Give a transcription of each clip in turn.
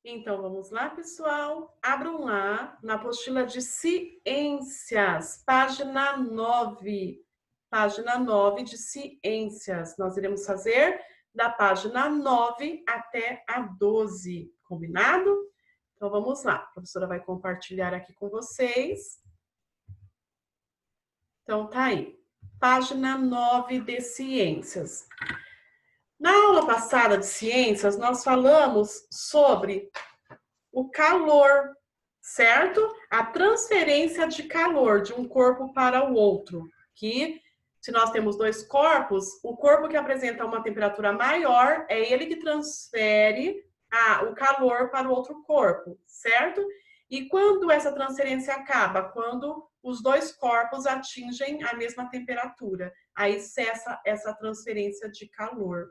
Então, vamos lá, pessoal? Abram lá na apostila de ciências, página 9. Página 9 de ciências. Nós iremos fazer da página 9 até a 12, combinado? Então, vamos lá. A professora vai compartilhar aqui com vocês. Então, tá aí. Página 9 de ciências. Na aula passada de ciências, nós falamos sobre o calor, certo? A transferência de calor de um corpo para o outro. Que, se nós temos dois corpos, o corpo que apresenta uma temperatura maior é ele que transfere o calor para o outro corpo, certo? E quando essa transferência acaba? Quando os dois corpos atingem a mesma temperatura. Aí cessa essa transferência de calor.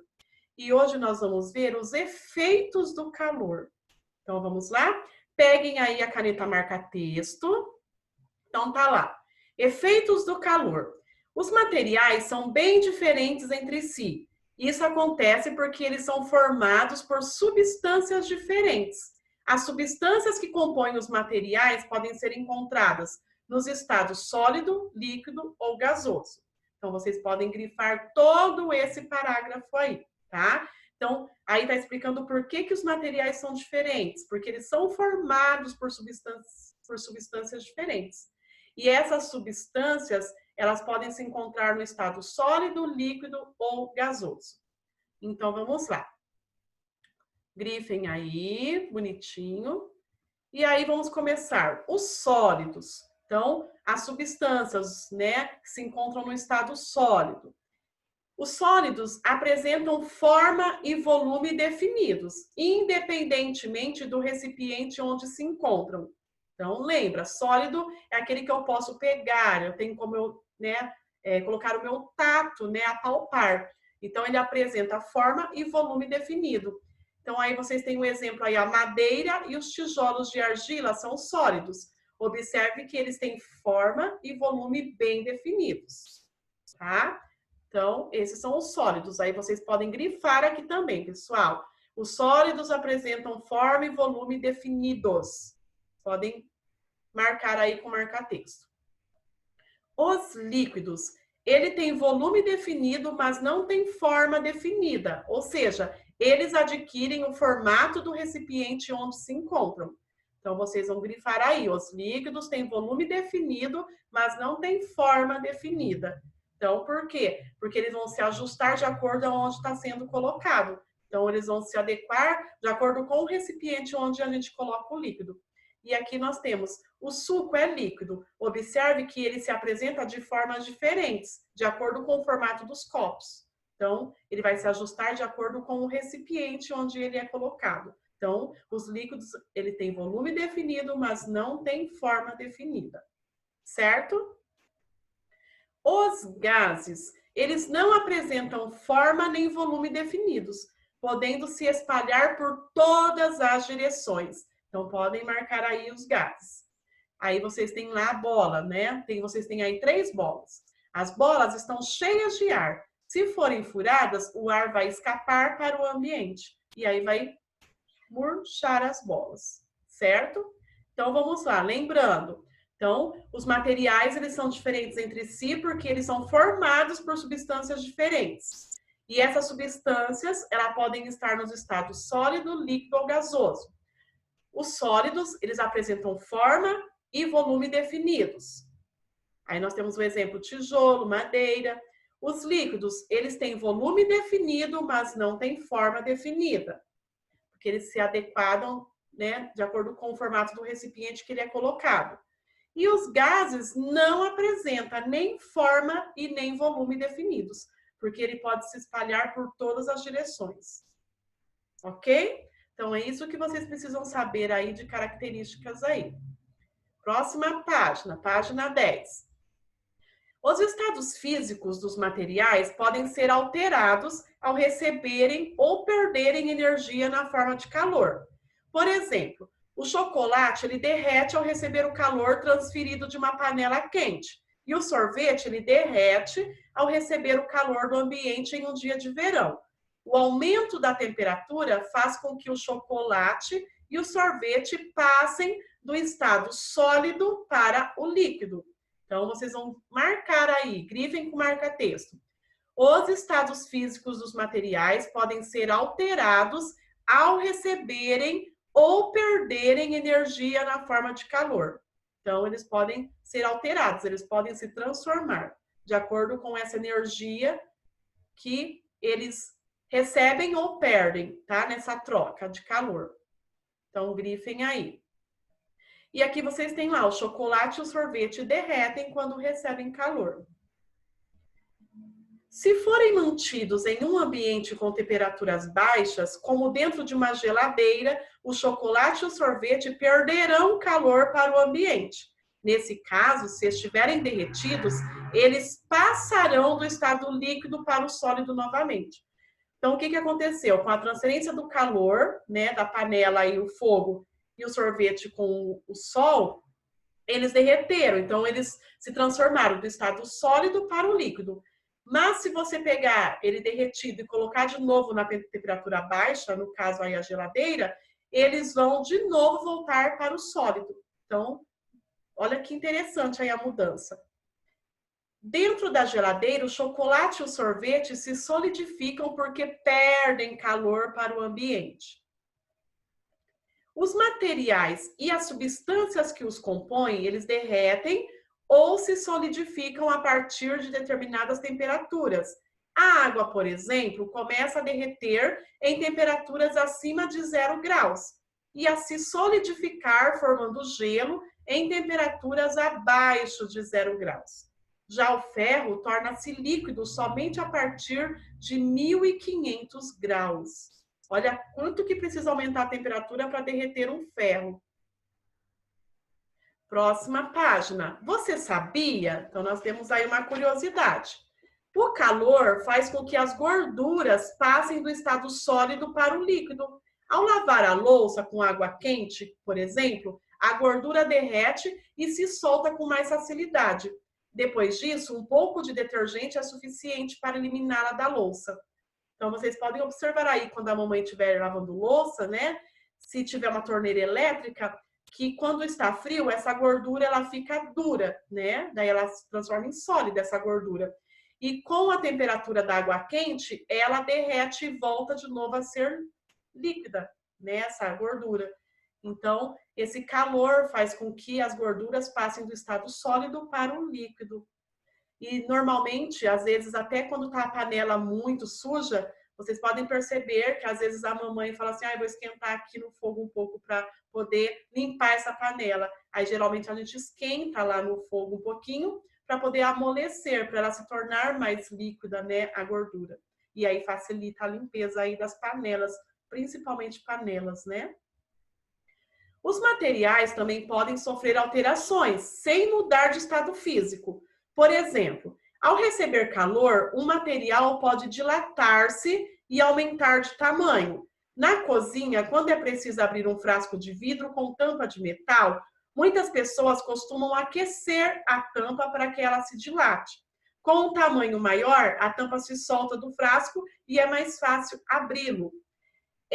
E hoje nós vamos ver os efeitos do calor. Então, vamos lá? Peguem aí a caneta marca-texto. Então, tá lá. Efeitos do calor. Os materiais são bem diferentes entre si. Isso acontece porque eles são formados por substâncias diferentes. As substâncias que compõem os materiais podem ser encontradas nos estados sólido, líquido ou gasoso. Então, vocês podem grifar todo esse parágrafo aí, tá? Então, aí está explicando por que os materiais são diferentes, porque eles são formados por substâncias diferentes. E essas substâncias, elas podem se encontrar no estado sólido, líquido ou gasoso. Então, vamos lá. Grifem aí, bonitinho. E aí, vamos começar. Os sólidos. Então, as substâncias, né, que se encontram no estado sólido. Os sólidos apresentam forma e volume definidos, independentemente do recipiente onde se encontram. Então, lembra, sólido é aquele que eu posso pegar, eu tenho como eu, colocar o meu tato, apalpar. Então, ele apresenta forma e volume definido. Então, aí vocês têm um exemplo aí, a madeira e os tijolos de argila são sólidos. Observe que eles têm forma e volume bem definidos, tá? Então, esses são os sólidos. Aí vocês podem grifar aqui também, pessoal. Os sólidos apresentam forma e volume definidos. Podem marcar aí com marca-texto. Os líquidos, ele tem volume definido, mas não tem forma definida. Ou seja, eles adquirem o formato do recipiente onde se encontram. Então, vocês vão grifar aí. Os líquidos têm volume definido, mas não tem forma definida. Então, por quê? Porque eles vão se ajustar de acordo com onde está sendo colocado. Então, eles vão se adequar de acordo com o recipiente onde a gente coloca o líquido. E aqui nós temos, o suco é líquido. Observe que ele se apresenta de formas diferentes, de acordo com o formato dos copos. Então, ele vai se ajustar de acordo com o recipiente onde ele é colocado. Então, os líquidos, ele tem volume definido, mas não tem forma definida. Certo? Os gases, eles não apresentam forma nem volume definidos, podendo se espalhar por todas as direções. Então, podem marcar aí os gases. Aí vocês têm lá a bola, né? Vocês têm aí 3 bolas. As bolas estão cheias de ar. Se forem furadas, o ar vai escapar para o ambiente. E aí vai murchar as bolas, certo? Então, vamos lá. Lembrando, então, os materiais, eles são diferentes entre si porque eles são formados por substâncias diferentes. E essas substâncias, elas podem estar nos estados sólido, líquido ou gasoso. Os sólidos, eles apresentam forma e volume definidos. Aí nós temos o exemplo tijolo, madeira. Os líquidos, eles têm volume definido, mas não têm forma definida. Porque eles se adequam, né, de acordo com o formato do recipiente que ele é colocado. E os gases não apresentam nem forma e nem volume definidos, porque ele pode se espalhar por todas as direções. Ok? Então, é isso que vocês precisam saber aí de características aí. Próxima página, página 10. Os estados físicos dos materiais podem ser alterados ao receberem ou perderem energia na forma de calor. Por exemplo, o chocolate ele derrete ao receber o calor transferido de uma panela quente. E o sorvete ele derrete ao receber o calor do ambiente em um dia de verão. O aumento da temperatura faz com que o chocolate e o sorvete passem do estado sólido para o líquido. Então, vocês vão marcar aí, grifem com marca-texto. Os estados físicos dos materiais podem ser alterados ao receberem ou perderem energia na forma de calor. Então, eles podem ser alterados, eles podem se transformar de acordo com essa energia que eles recebem ou perdem, tá? Nessa troca de calor. Então, grifem aí. E aqui vocês têm lá, o chocolate e o sorvete derretem quando recebem calor. Se forem mantidos em um ambiente com temperaturas baixas, como dentro de uma geladeira, o chocolate e o sorvete perderão calor para o ambiente. Nesse caso, se estiverem derretidos, eles passarão do estado líquido para o sólido novamente. Então, o que aconteceu? Com a transferência do calor, né, da panela e o fogo e o sorvete com o sol, eles derreteram. Então, eles se transformaram do estado sólido para o líquido. Mas se você pegar ele derretido e colocar de novo na temperatura baixa, no caso aí a geladeira, eles vão de novo voltar para o sólido. Então, olha que interessante aí a mudança. Dentro da geladeira, o chocolate e o sorvete se solidificam porque perdem calor para o ambiente. Os materiais e as substâncias que os compõem, eles derretem ou se solidificam a partir de determinadas temperaturas. A água, por exemplo, começa a derreter em temperaturas acima de 0 graus e a se solidificar formando gelo em temperaturas abaixo de 0 graus. Já o ferro torna-se líquido somente a partir de 1500 graus. Olha quanto que precisa aumentar a temperatura para derreter um ferro. Próxima página. Você sabia? Então, nós temos aí uma curiosidade. O calor faz com que as gorduras passem do estado sólido para o líquido. Ao lavar a louça com água quente, por exemplo, a gordura derrete e se solta com mais facilidade. Depois disso, um pouco de detergente é suficiente para eliminá-la da louça. Então, vocês podem observar aí, quando a mamãe estiver lavando louça, né? Se tiver uma torneira elétrica, que quando está frio, essa gordura ela fica dura, né? Daí ela se transforma em sólida, essa gordura. E com a temperatura da água quente, ela derrete e volta de novo a ser líquida, né? Essa gordura. Então, esse calor faz com que as gorduras passem do estado sólido para o líquido. E normalmente, às vezes, até quando tá a panela muito suja, vocês podem perceber que às vezes a mamãe fala assim, vou esquentar aqui no fogo um pouco para poder limpar essa panela. Aí geralmente a gente esquenta lá no fogo um pouquinho para poder amolecer, para ela se tornar mais líquida, né, a gordura. E aí facilita a limpeza aí das panelas, principalmente panelas, né? Os materiais também podem sofrer alterações sem mudar de estado físico. Por exemplo, ao receber calor, um material pode dilatar-se e aumentar de tamanho. Na cozinha, quando é preciso abrir um frasco de vidro com tampa de metal, muitas pessoas costumam aquecer a tampa para que ela se dilate. Com um tamanho maior, a tampa se solta do frasco e é mais fácil abri-lo.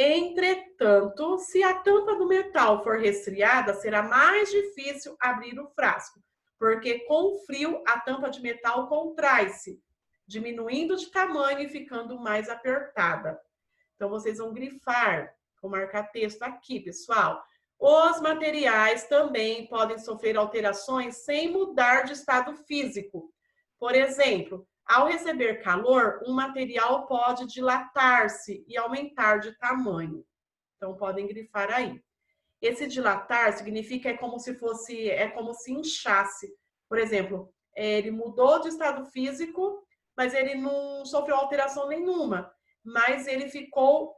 Entretanto, se a tampa do metal for resfriada, será mais difícil abrir o frasco, porque com o frio a tampa de metal contrai-se, diminuindo de tamanho e ficando mais apertada. Então, vocês vão grifar com marca-texto aqui, pessoal. Os materiais também podem sofrer alterações sem mudar de estado físico. Por exemplo, ao receber calor, um material pode dilatar-se e aumentar de tamanho. Então, podem grifar aí. Esse dilatar significa como se inchasse. Por exemplo, ele mudou de estado físico, mas ele não sofreu alteração nenhuma. Mas ele ficou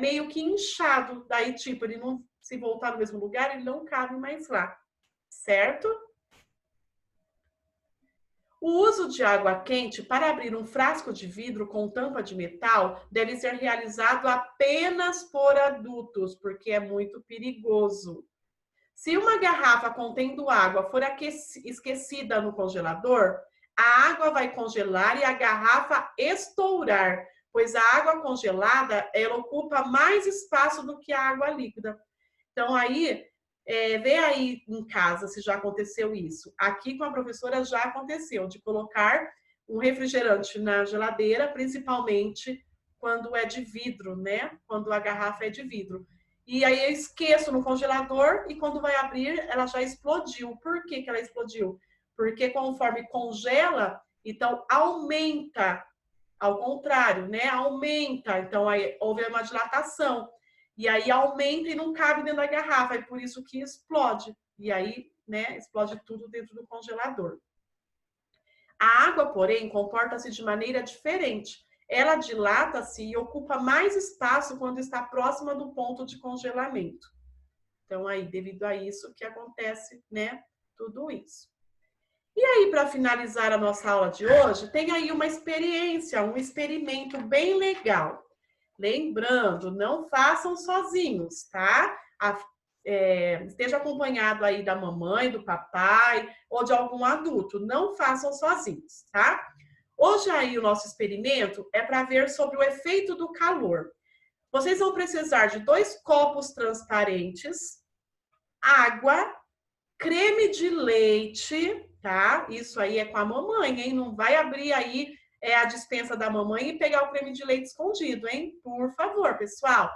meio que inchado. Daí, tipo, ele não se voltar no mesmo lugar, ele não cabe mais lá. Certo? O uso de água quente para abrir um frasco de vidro com tampa de metal deve ser realizado apenas por adultos, porque é muito perigoso. Se uma garrafa contendo água for esquecida no congelador, a água vai congelar e a garrafa estourar, pois a água congelada ela ocupa mais espaço do que a água líquida. Então, aí, vê aí em casa se já aconteceu isso. Aqui com a professora já aconteceu, de colocar um refrigerante na geladeira, principalmente quando é de vidro, né? Quando a garrafa é de vidro. E aí eu esqueço no congelador e quando vai abrir, ela já explodiu. Por que que ela explodiu? Porque conforme congela, então aumenta, ao contrário, né? Aumenta, então aí houve uma dilatação. E aí aumenta e não cabe dentro da garrafa, é por isso que explode. E aí, né, explode tudo dentro do congelador. A água, porém, comporta-se de maneira diferente. Ela dilata-se e ocupa mais espaço quando está próxima do ponto de congelamento. Então, aí, devido a isso que acontece, né, tudo isso. E aí, para finalizar a nossa aula de hoje, tem aí uma experiência, um experimento bem legal. Lembrando, não façam sozinhos, tá? Esteja acompanhado aí da mamãe, do papai ou de algum adulto. Não façam sozinhos, tá? Hoje aí o nosso experimento é para ver sobre o efeito do calor. Vocês vão precisar de 2 copos transparentes, água, creme de leite, tá? Isso aí é com a mamãe, hein? Não vai abrir aí a dispensa da mamãe e pegar o creme de leite escondido, hein? Por favor, pessoal.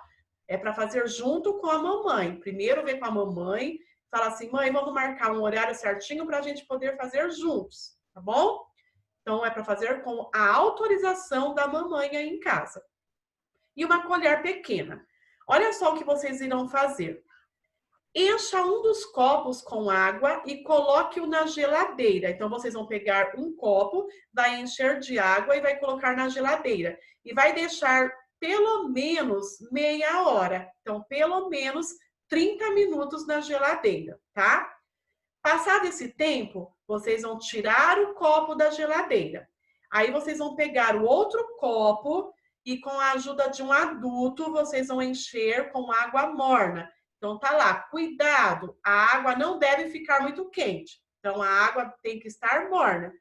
É para fazer junto com a mamãe. Primeiro vem com a mamãe, fala assim, mãe, vamos marcar um horário certinho para a gente poder fazer juntos, tá bom? Então, é para fazer com a autorização da mamãe aí em casa. E uma colher pequena. Olha só o que vocês irão fazer. Encha um dos copos com água e coloque-o na geladeira. Então, vocês vão pegar um copo, vai encher de água e vai colocar na geladeira. E vai deixar pelo menos meia hora. Então, pelo menos 30 minutos na geladeira, tá? Passado esse tempo, vocês vão tirar o copo da geladeira. Aí, vocês vão pegar o outro copo e, com a ajuda de um adulto, vocês vão encher com água morna. Então, tá lá, cuidado, a água não deve ficar muito quente. Então, a água tem que estar morna.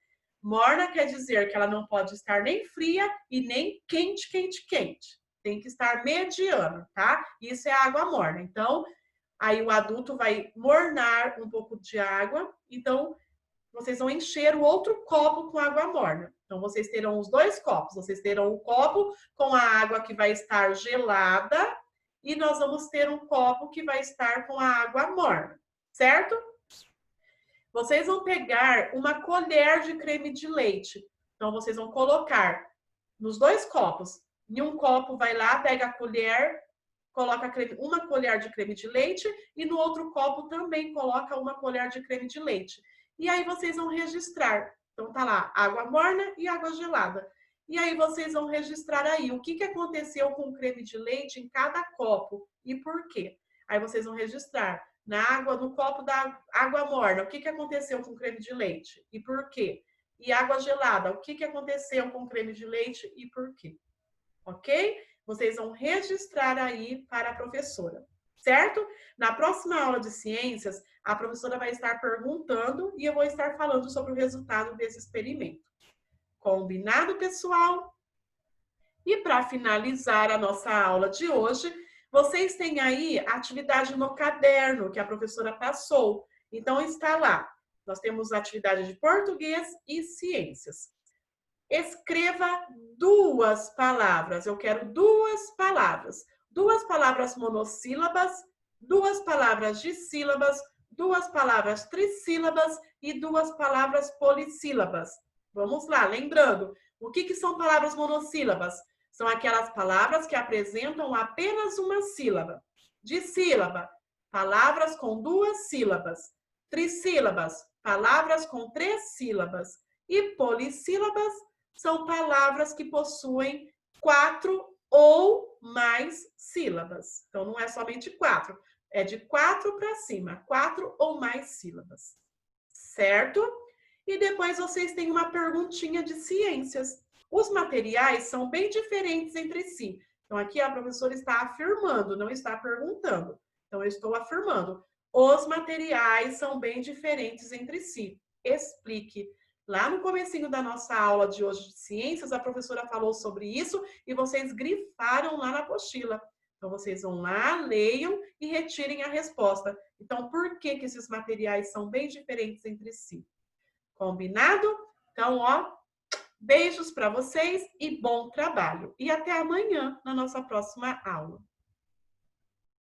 Morna quer dizer que ela não pode estar nem fria e nem quente, quente, quente. Tem que estar mediano, tá? Isso é água morna. Então, aí o adulto vai mornar um pouco de água. Então, vocês vão encher o outro copo com água morna. Então, vocês terão os 2 copos. Vocês terão o copo com a água que vai estar gelada e nós vamos ter um copo que vai estar com a água morna, certo? Vocês vão pegar uma colher de creme de leite. Então, vocês vão colocar nos 2 copos. Em um copo, vai lá, pega a colher, coloca uma colher de creme de leite e no outro copo também coloca uma colher de creme de leite. E aí vocês vão registrar. Então, tá lá, água morna e água gelada. E aí vocês vão registrar aí o que aconteceu com o creme de leite em cada copo e por quê. Aí vocês vão registrar no copo da água morna, o que aconteceu com o creme de leite e por quê. E água gelada, o que aconteceu com o creme de leite e por quê. Ok? Vocês vão registrar aí para a professora, certo? Na próxima aula de ciências, a professora vai estar perguntando e eu vou estar falando sobre o resultado desse experimento. Combinado, pessoal? E para finalizar a nossa aula de hoje, vocês têm aí a atividade no caderno que a professora passou. Então, está lá. Nós temos atividade de português e ciências. Escreva 2 palavras. Eu quero 2 palavras. 2 palavras monossílabas, 2 palavras dissílabas, 2 palavras trissílabas e 2 palavras polissílabas. Vamos lá, lembrando, o que são palavras monossílabas? São aquelas palavras que apresentam apenas uma sílaba. Dissílaba, palavras com 2 sílabas. Trissílabas, palavras com 3 sílabas. E polissílabas são palavras que possuem 4 ou mais sílabas. Então, não é somente 4, é de 4 para cima, 4 ou mais sílabas. Certo? E depois vocês têm uma perguntinha de ciências. Os materiais são bem diferentes entre si. Então, aqui a professora está afirmando, não está perguntando. Então, eu estou afirmando. Os materiais são bem diferentes entre si. Explique. Lá no comecinho da nossa aula de hoje de ciências, a professora falou sobre isso e vocês grifaram lá na apostila. Então, vocês vão lá, leiam e retirem a resposta. Então, por que que esses materiais são bem diferentes entre si? Combinado? Então, ó, beijos para vocês e bom trabalho. E até amanhã na nossa próxima aula.